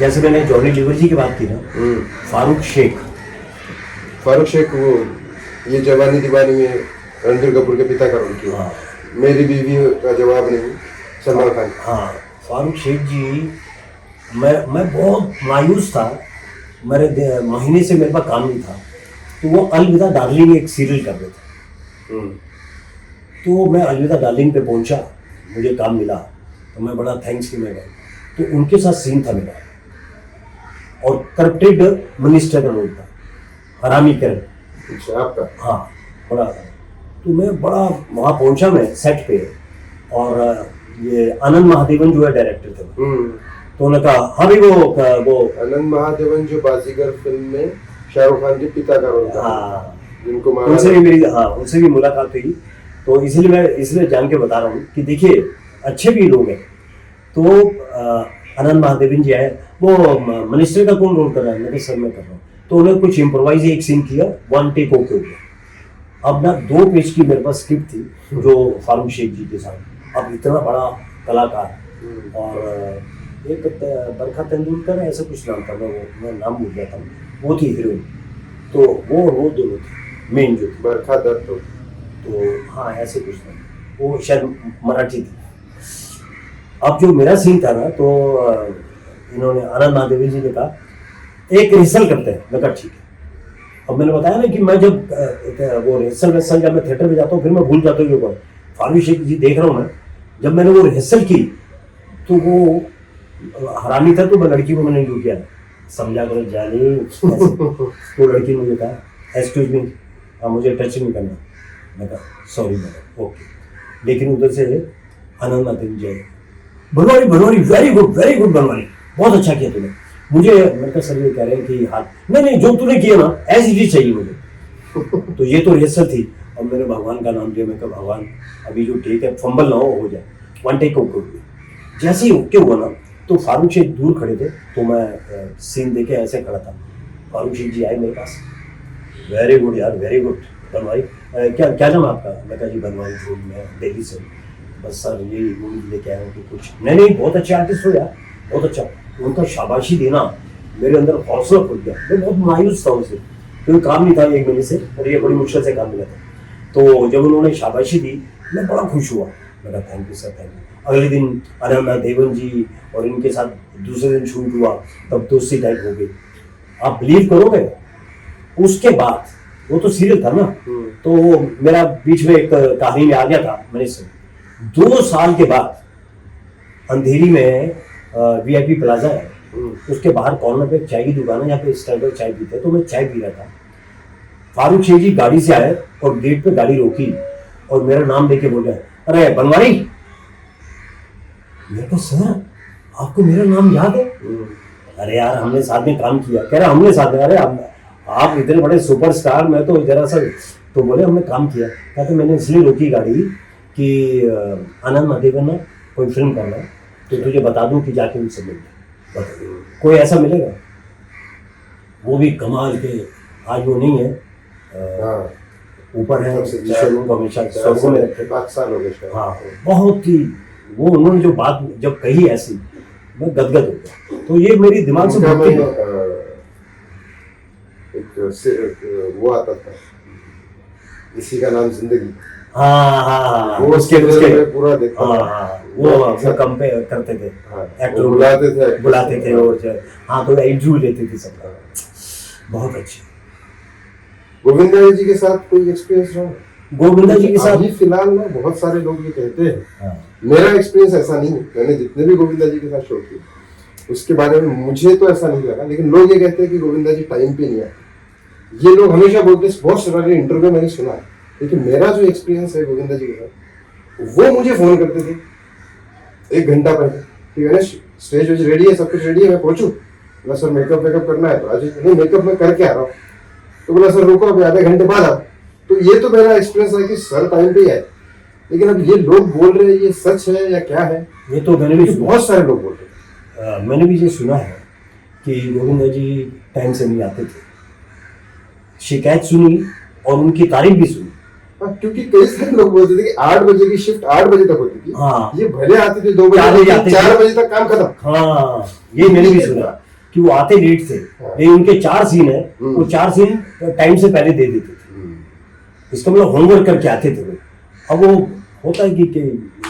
जैसे मैंने Johnny liver जी की बात की ना, फारूक शेख वो ये जवानी दीवानी में रणबीर कपूर के पिता का रोल किया। हाँ, मेरी बीवी का जवाब नहीं, सलमान खान। हाँ, फारूक शेख जी, मैं बहुत मायूस था। मेरे महीने से मेरे पास काम नहीं था, तो वो अलविदा डार्लिंग एक सीरियल कर रहे थे। तो मैं अलविदा डार्लिंग पे पहुंचा, मुझे काम मिला, तो मैं बड़ा थैंक्स कि मैं गया। तो उनके साथ सीन था मेरा, और करप्टेड मिनिस्टर का रोल था, हरामी करण। अच्छा, आपका? हाँ, बड़ा। तो मैं बड़ा वहाँ पहुंचा, मैं सेट पे, और ये आनंद महादेवन जो है डायरेक्टर थे, तो उन्होंने कहा हाँ भाई वो आनंद महादेवन जो बाजीगर फिल्म में शाहरुख खान के पिता का रोल था, हाँ, जिनको उनसे भी मुलाकात हुई। तो इसलिए मैं इसलिए जान के बता रहा हूँ कि देखिए अच्छे भी लोग हैं। तो आनंद महादेवन जी है, वो मिनिस्टर का कौन रोल कर रहा है, मेरे सर में कर रहा हूँ। तो उन्होंने कुछ इम्प्रोवाइज एक सीन किया, 1 टेक ओके हो गया। अब ना 2 पेज की मेरे पास स्क्रिप्ट थी जो फारूक शेख जी के साथ। अब इतना बड़ा कलाकार, और एक बरखा तेंदुलकर ऐसा कुछ नाम था, मैं नाम भूल गया था, वो थी हीरोइन। तो वो दोनों थे मेन जो थी, बरखा दत्त। तो हाँ ऐसे कुछ था, वो शायद मराठी थी। अब जो मेरा सीन था ना, तो इन्होंने आनंद महादेवी जी ने कहा एक रिहर्सल करते हैं। मैं कहा ठीक है। अब मैंने बताया ना कि मैं जब वो रिहर्सल जब मैं थिएटर में जाता हूँ, फिर मैं भूल जाता हूँ कि फारूक शेख जी देख रहा हूँ मैं। जब मैंने वो रिहर्सल की, तो वो हरामी था, तो मैं लड़की को मैंने जो किया, समझा करो जानी। तो लड़की ने मुझे कहा एक्सक्यूज मी, मुझे टच नहीं करना। मैं कहा सॉरी मैडम, ओके। लेकिन उधर से आनंद महादेवी जी, बनवारी वेरी गुड बनवारी, बहुत अच्छा किया तूने। मुझे मेरे का सर ये कह रहे हैं कि हाथ नहीं, जो तूने किया ना ऐसी ही चीज चाहिए मुझे। तो ये तो रिहर्सल थी। अब मैंने भगवान का नाम लिया, मैं कहा भगवान अभी जो टेक है फंबल ना हो जाए। 1 टेक ओके हो गया। जैसे ही ओके हुआ ना, तो फारूक शेख दूर खड़े थे, तो मैं सीन देखे ऐसे खड़ा था। फारूक शेख जी आए मेरे पास, वेरी गुड यार, वेरी गुड बनवारी, क्या नाम आपका? मैं कहा जी बनवारी, मैं दिल्ली से। बस सर ये उम्मीद लेके आया हूँ कि कुछ नहीं, बहुत अच्छे आर्टिस्ट हो यार, बहुत अच्छा। उनका शाबाशी देना मेरे अंदर हौसला खुल गया। मैं बहुत मायूस था उनसे, क्योंकि काम नहीं था 1 महीने से, और ये बड़ी मुश्किल से काम मिला था। तो जब उन्होंने शाबाशी दी, मैं बड़ा खुश हुआ। मैं कहा thank you sir, thank you. अगले दिन आनंद महादेवन जी और इनके साथ दूसरे दिन शूट हुआ, तब दोस्ती टाइप हो गई। आप बिलीव करोगे, उसके बाद वो तो सीरियल था ना, तो मेरा बीच में एक कहानी में आ गया था। मैंने 2 साल के बाद अंधेरी में VIP प्लाजा है, उसके बाहर कॉर्नर पे एक चाय की दुकान है, यहाँ पे इस टाइम पर चाय पीते हैं। तो मैं चाय पी रहा था, फारूक शेख जी गाड़ी से आए और गेट पे गाड़ी रोकी और मेरा नाम लेके बोले अरे बनवारी। मेरे को सर आपको मेरा नाम याद है? अरे यार हमने साथ में काम किया। कह रहा हमने साथ में, अरे आप इतने बड़े सुपरस्टार, मैं तो जरा सा। तो बोले हमने काम किया। कहते मैंने इसलिए रोकी गाड़ी कि आनंद महादेवन ने कोई फिल्म करना है, तो तुझे बता दूं कि जाके उनसे मिल जाए। कोई ऐसा मिलेगा? वो भी कमाल के, आज वो नहीं है, ऊपर है, उनको हमेशा स्वर्गों में रखे। 5 साल हो गए। हाँ, बहुत ही वो उन्होंने जो बात जब कही ऐसी, मैं गदगद हो गया। तो ये मेरी दिमाग से एक वो आता था, इसी का नाम जिंदगी। हाँ, वो उसके पूरा देखता था। वो कंपेयर करते थे, एक्टर बुलाते थे और हाँ तो इंटरव्यू लेते थे सबका। बहुत अच्छे। गोविंदा जी के साथ कोई एक्सपीरियंस रहा? गोविंदा जी के साथ अभी फिलहाल ना बहुत सारे लोग ये कहते हैं, मेरा एक्सपीरियंस ऐसा नहीं है, मैंने जितने भी गोविंदा जी के साथ शो किए उसके बारे में मुझे तो ऐसा नहीं लगा, लेकिन लोग ये कहते हैं कि गोविंदा जी टाइम पे नहीं आए। ये लोग हमेशा बोलते हैं, बहुत सारे इंटरव्यू मैंने सुना है। लेकिन मेरा जो एक्सपीरियंस है गोविंदा जी के साथ, वो मुझे फोन करते थे 1 घंटा पहले कि गणेश स्टेज वेज रेडी है, सब कुछ रेडी है, मैं पहुंचूं? बोला सर मेकअप वेकअप करना है। तो आज नहीं, मेकअप मैं करके आ रहा हूँ। तो बोला सर रुको अभी आधे घंटे बाद आओ। तो ये तो मेरा एक्सपीरियंस है कि सर टाइम पे ही आए। लेकिन अब ये लोग बोल रहे हैं, ये सच है या क्या है? ये तो मैंने भी बहुत सारे लोग बोल रहे हैं। मैंने भी ये सुना है कि गोविंदा जी टाइम से नहीं आते थे। शिकायत सुनी और उनकी तारीफ भी सुनी। क्योंकि कई सारे लोग बोलते थे कि 8 बजे की शिफ्ट 8 बजे तक होती थी। हाँ, ये भले आते थे 2 बजे, 4 बजे तक काम खत्म। हाँ, ये मैंने भी सुना। कि वो आते लेट थे, लेकिन उनके 4 सीन है, वो 4 सीन टाइम से पहले दे देते थे। इसका मतलब होमवर्क करके आते थे वो। अब वो होता है कि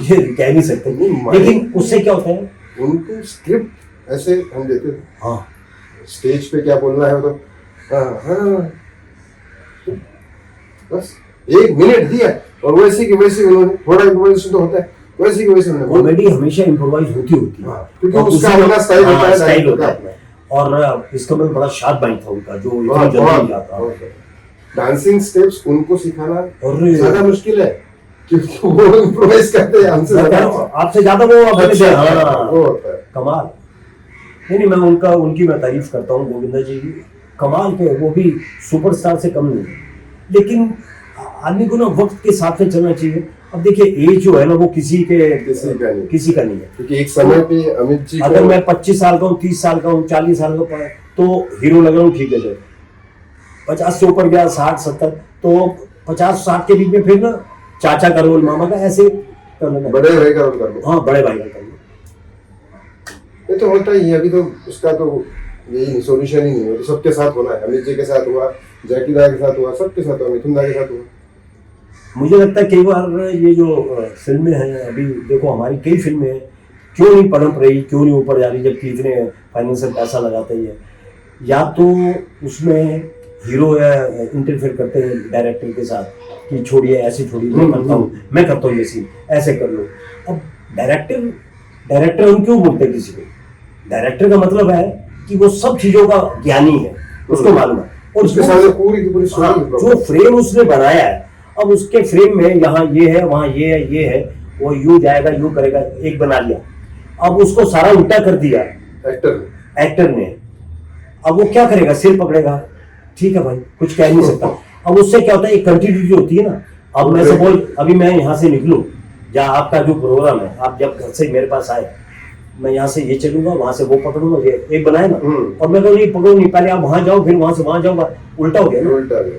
ये कह नहीं सकते, लेकिन उससे क्या होता है, उनको स्क्रिप्ट ऐसे हम देते थे, हाँ स्टेज पे क्या बोलना है वो तो हाँ, बस 1 मिनट दिया और वैसे की वैसे उन्होंने, थोड़ा इम्प्रोवाइजेशन तो होता है, वैसे की वैसे उन्होंने, कॉमेडी हमेशा इम्प्रोवाइज होती है, हाँ, क्योंकि और उसका उसी अपना स्टाइल होता है, स्टाइल होता है। और इसका मतलब बड़ा शार्प माइंड था उनका, जो इतना बहुत जल्दी जाता। डांसिंग स्टेप्स उनको सिखाना और ज्यादा मुश्किल है, क्योंकि वो इम्प्रोवाइज करते हैं हमसे ज्यादा, आपसे ज्यादा वो अपने अच्छा, हाँ वो होता है कमाल। नहीं मैं उनकी मैं तारीफ करता हूँ, गोविंदा जी की कमाल पे, वो भी सुपरस्टार से कम नहीं है। लेकिन आदमी को ना वक्त के साथ में चलना चाहिए। अब देखिए एज जो है ना वो किसी का नहीं है, क्योंकि एक समय पे अमित जी अगर मैं 25 साल का हूँ, 30 साल का हूँ, 40 साल का तो हीरो लग रहा हूँ, ठीक है। जो 50 से ऊपर गया, 60-70, तो 50-60 के बीच में फिर ना चाचा का रोल, मामा का, ऐसे कर लेना, बड़े भाई का रोल कर लो। हाँ बड़े भाई का कर लो। ये तो होता ही है, अभी तो उसका तो यही सोल्यूशन ही नहीं है, तो सबके साथ होना है। अमित जी के साथ हुआ, जैकी दा के साथ हुआ, सबके साथ हुआ, मिथुन दा के साथ हुआ। मुझे लगता है कई बार ये जो फिल्में हैं, अभी देखो हमारी कई फिल्में हैं, क्यों नहीं पनप रही, क्यों नहीं ऊपर जा रही, जबकि इतने फाइनेंशियल पैसा लगाते ही है। या तो उसमें हीरो इंटरफेयर करते हैं डायरेक्टर के साथ कि छोड़िए, ऐसे छोड़िए, मैं करता हूँ ये सीन, ऐसे कर लो। अब डायरेक्टर हम क्यों बोलते हैं किसी को? डायरेक्टर का मतलब है कि वो सब चीजों का ज्ञानी है, उसको मालूम है, और उसके सामने पूरी की पूरी जो फ्रेम उसने बनाया है, अब उसके फ्रेम में यहाँ ये है, वहाँ ये है, वो यूं जाएगा, यूं करेगा, एक बना लिया, अब उसको सारा उल्टा कर दिया एक्टर ने। अब वो क्या करेगा? सिर पकड़ेगा, ठीक है भाई, कुछ कह नहीं सकता। अब उससे क्या होता है, एक कंटिन्यूटी होती है ना। अब मैं सपोज अभी मैं यहाँ से निकलूं, या आपका जो प्रोग्राम है, आप जब घर से मेरे पास आए, मैं यहाँ से ये चलूंगा, वहां से वो पकड़ूंगा, ये एक बनाए ना, और मैं कहूँ नहीं पकड़ो नहीं, पहले आप वहां जाओ, फिर वहां से वहां जाओ, उल्टा हो गया ना, उल्टा हो गया।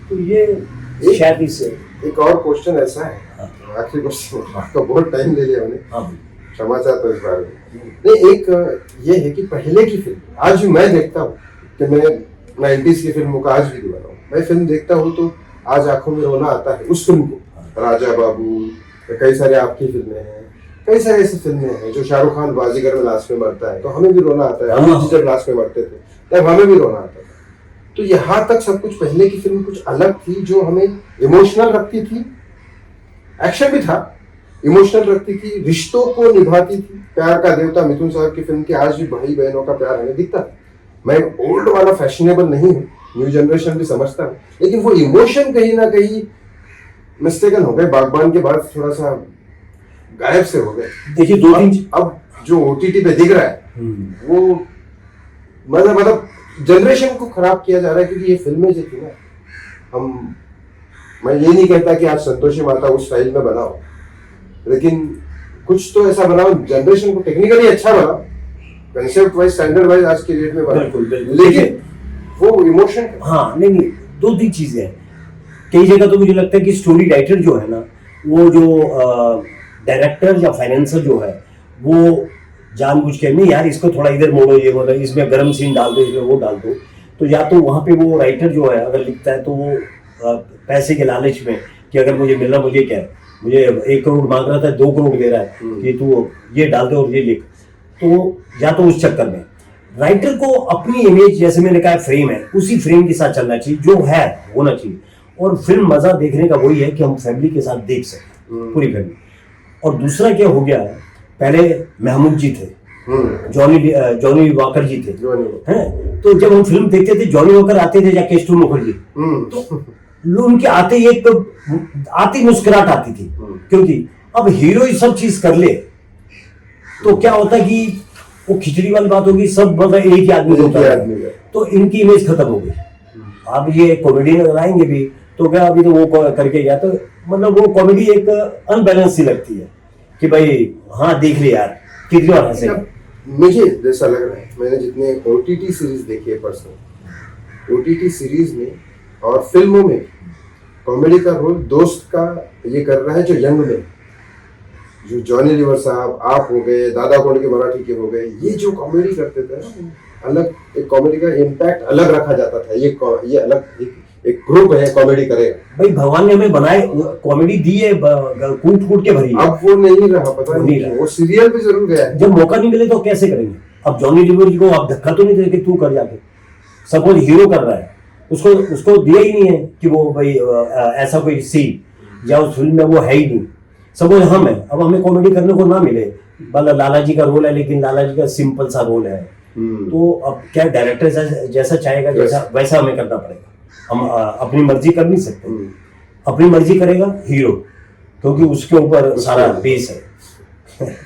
तो ये शायद इससे एक और क्वेश्चन ऐसा है, आखिरी क्वेश्चन, आपका बहुत टाइम ले लिया मैंने, क्षमा चाहता हूं इस बारे में। नहीं, एक ये है कि पहले की फिल्म, आज मैं देखता हूँ कि मैं 90s की फिल्मों का आज भी दीवाना हूँ। मैं फिल्म देखता हूँ तो आज आंखों में रोना आता है उस फिल्म को। राजा बाबू, कई सारे आपकी फिल्में हैं, कई सारे ऐसी फिल्में हैं जो शाहरुख खान बाजीगर में लास्ट में मरता है तो हमें भी रोना आता है, अमित जी जब लास्ट में मरते थे तब हमें भी रोना आता था। तो यहाँ तक सब कुछ, पहले की फिल्म कुछ अलग थी जो हमें इमोशनल रखती थी, एक्शन भी था, इमोशनल रखती थी, रिश्तों को निभाती थी। प्यार का देवता मिथुन साहब की फिल्म के आज भी भाई बहनों का प्यार हमें दिखता है। मैं ओल्ड वाला फैशनेबल नहीं हूँ, न्यू जनरेशन भी समझता हूँ, लेकिन वो इमोशन कहीं ना कहीं मिस्टेकन हो गए। बागबान के बाद थोड़ा सा गायब से हो गए। देखिए अब जो ओटीटी पे दिख रहा है वो मतलब जनरेशन को खराब किया जा रहा है, क्योंकि ये फिल्में जो थी ना, मैं ये नहीं कहता कि आज संतोषी माता उस स्टाइल में बनाओ, लेकिन कुछ तो ऐसा बनाओ जनरेशन को टेक्निकली अच्छा बनाओ, कंसेप्ट वाइज, स्टैंडर्ड वाइज आज के डेट में बनाओ, लेकिन वो इमोशन, हाँ नहीं, 2-3 चीजें हैं। कई जगह तो मुझे लगता है कि स्टोरी राइटर जो है ना, वो जो डायरेक्टर या फाइनेंसर जो है, वो जानबूझ के नहीं यार इसको थोड़ा इधर मोड़ो, ये मोड़ो, इसमें गर्म सीन डाल दो, इसमें वो डाल दो। तो या तो वहाँ पे वो राइटर जो है अगर लिखता है तो वो पैसे के लालच में कि अगर मुझे मिल रहा, मुझे क्या है, मुझे 1 करोड़ मांग रहा था, 2 करोड़ दे रहा है कि तू ये डाल दे और ये लिख, तो या तो उस चक्कर में राइटर को अपनी इमेज, जैसे मैंने कहा फ्रेम है, उसी फ्रेम के साथ चलना चाहिए, जो है होना चाहिए। और फिल्म मजा देखने का वही है कि हम फैमिली के साथ देख सकें, पूरी फैमिली। और दूसरा क्या हो गया है, पहले महमूद जी थे, जॉनी वॉकर जी थे, हैं, तो जब हम फिल्म देखते थे जॉनी वॉकर आते थे या केशव मुखर्जी, तो उनके आते ही एक तो आती मुस्कुराहट आती थी, क्योंकि अब हीरो ही सब चीज कर ले तो क्या होता है कि वो खिचड़ी वाली बात होगी, सब मतलब एक ही आदमी होता है, तो इनकी इमेज खत्म हो गई। अब ये कॉमेडी अगर आएंगे भी तो क्या, अभी तो वो करके गया, तो मतलब वो कॉमेडी एक अनबैलेंस सी लगती है कि भाई हाँ देख ले यार कितनी बार हंसे। मुझे जैसा लग रहा है, मैंने जितने ओटीटी सीरीज देखी है पर्सनल, ओटीटी सीरीज में और फिल्मों में कॉमेडी का रोल दोस्त का ये कर रहा है जो यंग में, जो जॉनी लीवर साहब, आप हो गए, दादा कोंड के मराठी के हो गए, ये जो कॉमेडी करते थे अलग एक कॉमेडी का इम्पैक्ट अलग रखा जाता था, ये अलग एक ग्रुप है कॉमेडी करेगा। भाई भगवान ने हमें बनाए, कॉमेडी दी है, कूट कूट के भरी है। अब वो नहीं रहा, पता नहीं रहा। वो सीरियल पे जरूर गया है। जब मौका नहीं मिले तो कैसे करेंगे? अब जॉनी लीवर जी को आप धक्का तो नहीं दे कि तू कर जाके, सपोज हीरो कर रहा है, उसको दिया ही नहीं है कि वो भाई ऐसा कोई सीन या उस फिल्म में वो है ही नहीं। सपोज हम है, अब हमें कॉमेडी करने को ना मिले, मतलब लाला जी का रोल है लेकिन लाला जी का सिंपल सा रोल है, तो अब क्या डायरेक्टर जैसा चाहेगा वैसा हमें करना पड़ेगा। हम अपनी मर्जी कर नहीं सकते। अपनी मर्जी करेगा हीरो, क्योंकि उसके ऊपर सारा बेस है।